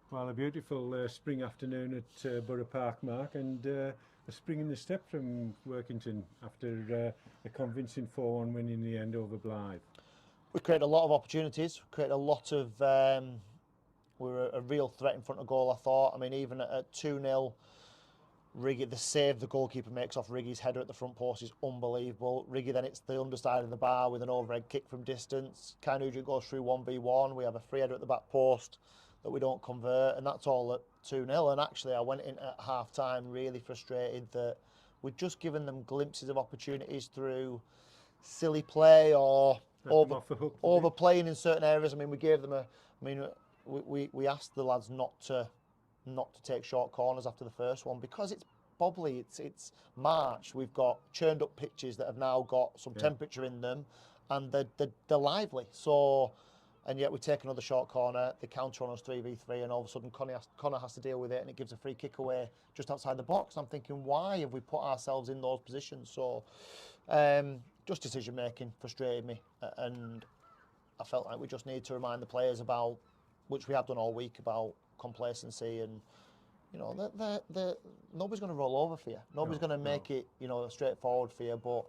Well, a beautiful spring afternoon at Borough Park, Mark, and a spring in the step from Workington after a convincing 4-1 win in the end over Blyth. We created a lot of opportunities, created a lot of, we were a real threat in front of goal, I thought. I mean, even at 2-0, Riggy, the save the goalkeeper makes off Riggy's header at the front post is unbelievable. Riggy then it's the underside of the bar with an overhead kick from distance. Kai Nugent goes through 1v1. We have a free header at the back post that we don't convert, and that's all at 2-0. And actually, I went in at half time really frustrated that we'd just given them glimpses of opportunities through silly play or overplaying in certain areas. I mean, we gave them we asked the lads not to take short corners after the first one because it's bobbly, it's March, we've got churned up pitches that have now got some temperature in them and they're lively. So, and yet we take another short corner, they counter on us 3v3 and all of a sudden Connor has to deal with it and it gives a free kick away just outside the box. I'm thinking, why have we put ourselves in those positions? So just decision making frustrated me and I felt like we just need to remind the players about, which we have done all week, about complacency and nobody's going to roll over for you. Nobody's going to make it straightforward for you. But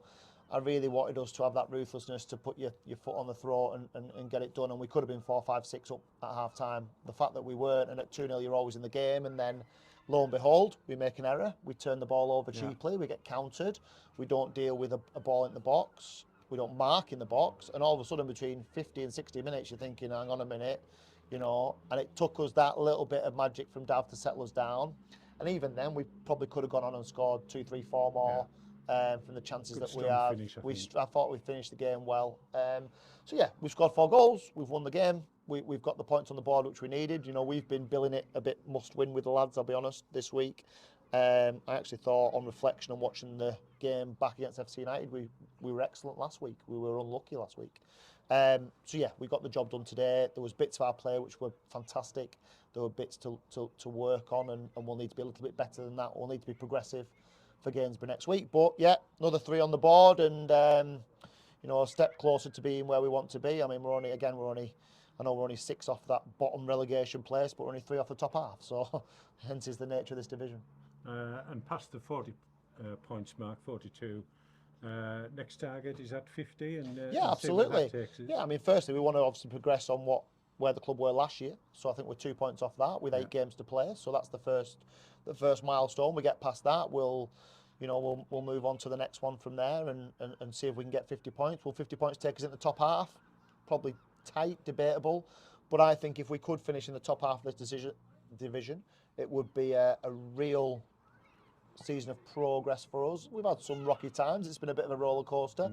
I really wanted us to have that ruthlessness to put your foot on the throat and get it done. And we could have been 4-5-6 up at half time. The fact that we weren't, and at 2-0 you're always in the game, and then lo and behold we make an error. We turn the ball over cheaply. We get countered. We don't deal with a ball in the box. We don't mark in the box. And all of a sudden between 50 and 60 minutes you're thinking, hang on a minute. And it took us that little bit of magic from Dav to settle us down. And even then, we probably could have gone on and scored 2, 3, 4 more from the chances that we have. I thought we finished the game well. We've scored 4 goals. We've won the game. We've got the points on the board which we needed. We've been billing it a bit must-win with the lads, I'll be honest, this week. I actually thought, on reflection and watching the game back against FC United, we were excellent last week. We were unlucky last week. We got the job done today. There was bits of our play which were fantastic. There were bits to work on, and we'll need to be a little bit better than that. We'll need to be progressive for Gainsborough next week. But another 3 on the board, and a step closer to being where we want to be. I mean, we're only 6 off that bottom relegation place, but we're only 3 off the top half. So, hence is the nature of this division. And past the 40 points mark, 42. Next target is at 50, and absolutely. I mean, firstly, we want to obviously progress on where the club were last year. So I think we're 2 points off that with 8 games to play. So that's the first milestone. We get past that, we'll move on to the next one from there and see if we can get 50 points. Will 50 points take us in the top half? Probably tight, debatable. But I think if we could finish in the top half of this division, it would be a real season of progress for us. We've had some rocky times. It's been a bit of a roller coaster,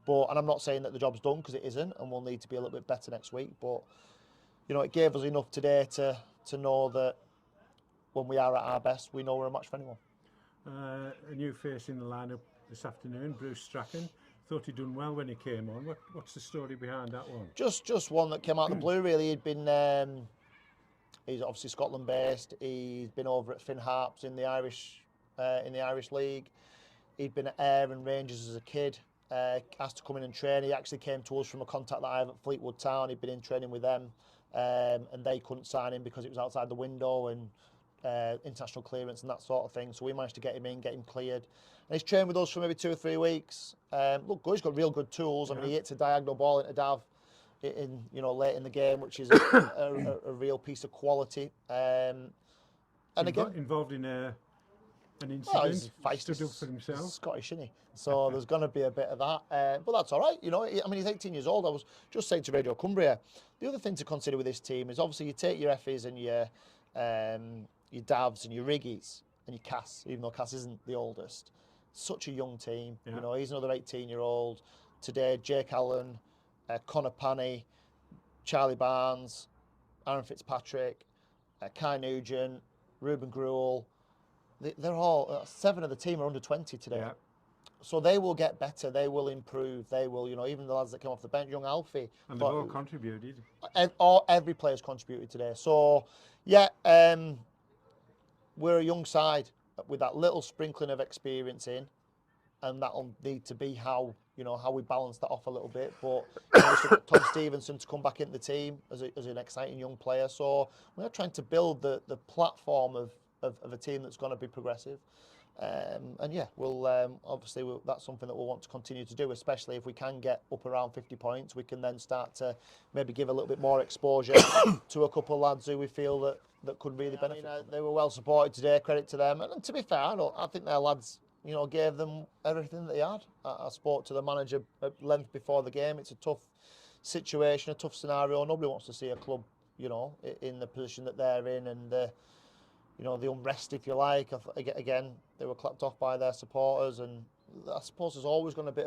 and I'm not saying that the job's done, because it isn't, and we'll need to be a little bit better next week. But it gave us enough today to know that when we are at our best, we know we're a match for anyone. A new face in the lineup this afternoon, Blyth Spartans. Thought he'd done well when he came on. What's the story behind that one? Just one that came out of the blue, really. He'd been he's obviously Scotland based. He's been over at Finn Harps in the Irish League. He'd been at Ayr and Rangers as a kid, asked to come in and train. He actually came to us from a contact that I have at Fleetwood Town. He'd been in training with them, and they couldn't sign him because it was outside the window and international clearance and that sort of thing. So we managed to get him in, get him cleared. And he's trained with us for maybe 2 or 3 weeks. Look good, he's got real good tools. I mean, he hits a diagonal ball into Dav late in the game, which is a real piece of quality. And involved in an incident, stood up for himself. Scottish, isn't he? So there's going to be a bit of that, but that's all right. I mean, he's 18 years old. I was just saying to Radio Cumbria, the other thing to consider with this team is obviously you take your Effies and your Davs and your Riggies and your Cass, even though Cass isn't the oldest. Such a young team. He's another 18-year-old. Today, Jake Allen, Connor Panny, Charlie Barnes, Aaron Fitzpatrick, Kai Nugent, Ruben Gruel. They're all 7 of the team are under 20 today. So they will get better, they will improve, they will, even the lads that came off the bench, young Alfie. And they've all contributed. Every player's contributed today. So, we're a young side with that little sprinkling of experience in, and that'll need to be how you know, how we balance that off a little bit. But you know, it's Tom Stevenson to come back into the team as an exciting young player. So we're trying to build the platform of a team that's going to be progressive. And yeah, we'll obviously that's something that we'll want to continue to do, especially if we can get up around 50 points. We can then start to maybe give a little bit more exposure to a couple of lads who we feel that could really benefit. I mean, they were well supported today. Credit to them. And to be fair, I think their lads, you know, gave them everything that they had. I spoke to the manager at length before the game. It's a tough situation, a tough scenario. Nobody wants to see a club, you know, in the position that they're in, and you know, the unrest, if you like. Again, they were clapped off by their supporters, and I suppose there's always going to be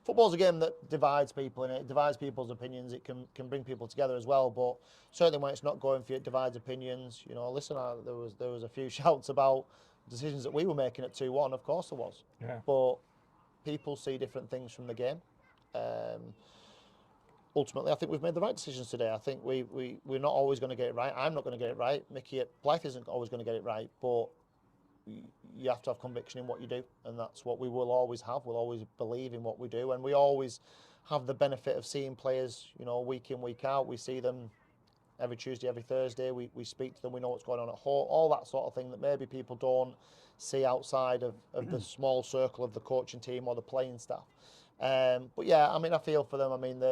football's a game that divides people, and it divides people's opinions. It can bring people together as well, but certainly when it's not going for you, it divides opinions. You know, listen, there was a few shouts about decisions that we were making at 2-1. Of course there was, yeah. But people see different things from the game. Ultimately, I think we've made the right decisions today. I think we're not always going to get it right. I'm not going to get it right. Mickey at Blyth isn't always going to get it right, but you have to have conviction in what you do, and that's what we will always have. We'll always believe in what we do, and we always have the benefit of seeing players, you know, week in, week out. We see them every Tuesday, every Thursday. We speak to them. We know what's going on at home. All that sort of thing that maybe people don't see outside of the small circle of the coaching team or the playing staff. But yeah, I mean, I feel for them. I mean,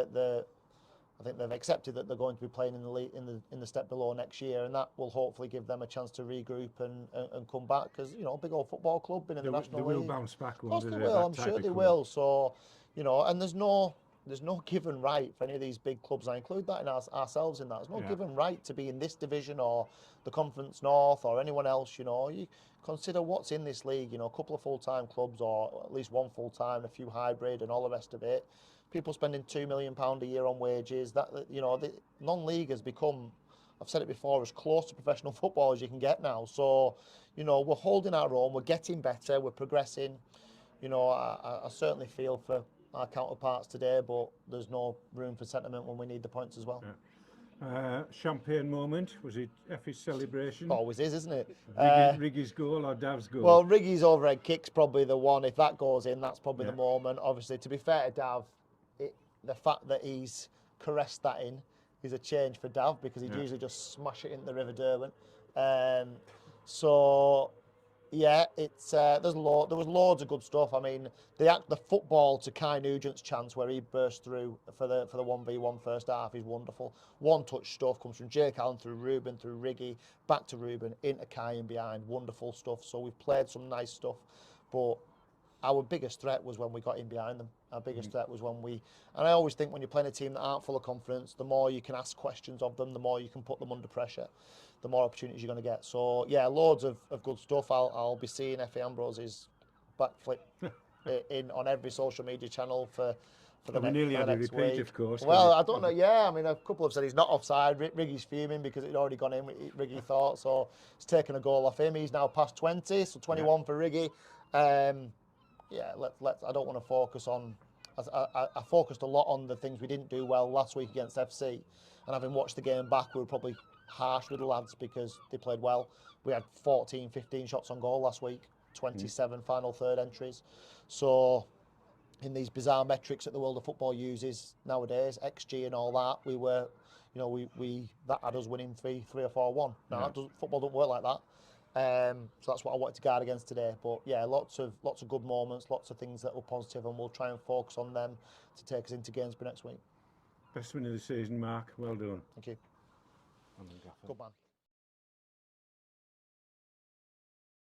I think they've accepted that they're going to be playing in the league, in the step below next year, and that will hopefully give them a chance to regroup and come back. Because, you know, big old football club, been in the National League. They will bounce back. Of course they will. I'm sure they will. So, you know, and there's no given right for any of these big clubs. I include that in ourselves in that. There's no given right to be in this division or the Conference North or anyone else. You know, you consider what's in this league. You know, a couple of full-time clubs, or at least one full-time, a few hybrid, and all the rest of it. People spending £2 million a year on wages. That, you know, the non-league has become, I've said it before, as close to professional football as you can get now. So, you know, we're holding our own. We're getting better. We're progressing. You know, I certainly feel for our counterparts today, but there's no room for sentiment when we need the points as well. Yeah. Champagne moment, was it Effie's celebration? Always is, isn't it? Riggy's goal or Dav's goal? Well, Riggy's overhead kick's probably the one. If that goes in, that's probably the moment. Obviously, to be fair to Dav, the fact that he's caressed that in is a change for Dav, because he'd usually just smash it into the River Derwent. So yeah, it's there was loads of good stuff. I mean, the football to Kai Nugent's chance where he burst through for the 1v1 first half is wonderful. One touch stuff comes from Jake Allen through Ruben, through Riggy, back to Ruben, into Kai and behind. Wonderful stuff. So we've played some nice stuff, but our biggest threat was when we got in behind them. Our biggest threat was when and I always think when you're playing a team that aren't full of confidence, the more you can ask questions of them, the more you can put them under pressure, the more opportunities you're going to get. So yeah, loads of good stuff. I'll be seeing Effie Ambrose's backflip on every social media channel for the next week. Of course. Well, I don't know. Yeah, I mean, a couple have said he's not offside. Riggy's fuming because it'd already gone in. Riggy thought so. He's taken a goal off him. He's now past 20, so 21 for Riggy. Yeah, I don't want to focus on. I focused a lot on the things we didn't do well last week against FC, and having watched the game back, we were probably harsh with the lads because they played well. We had 14, 15 shots on goal last week, 27 final third entries. So, in these bizarre metrics that the world of football uses nowadays, XG and all that, we were, you know, we that had us winning 3 or 4-1. Now football don't work like that. So that's what I wanted to guard against today. But yeah, lots of good moments, lots of things that were positive, and we'll try and focus on them to take us into Gainsborough next week. Best win of the season, Mark. Well done. Thank you. Good man.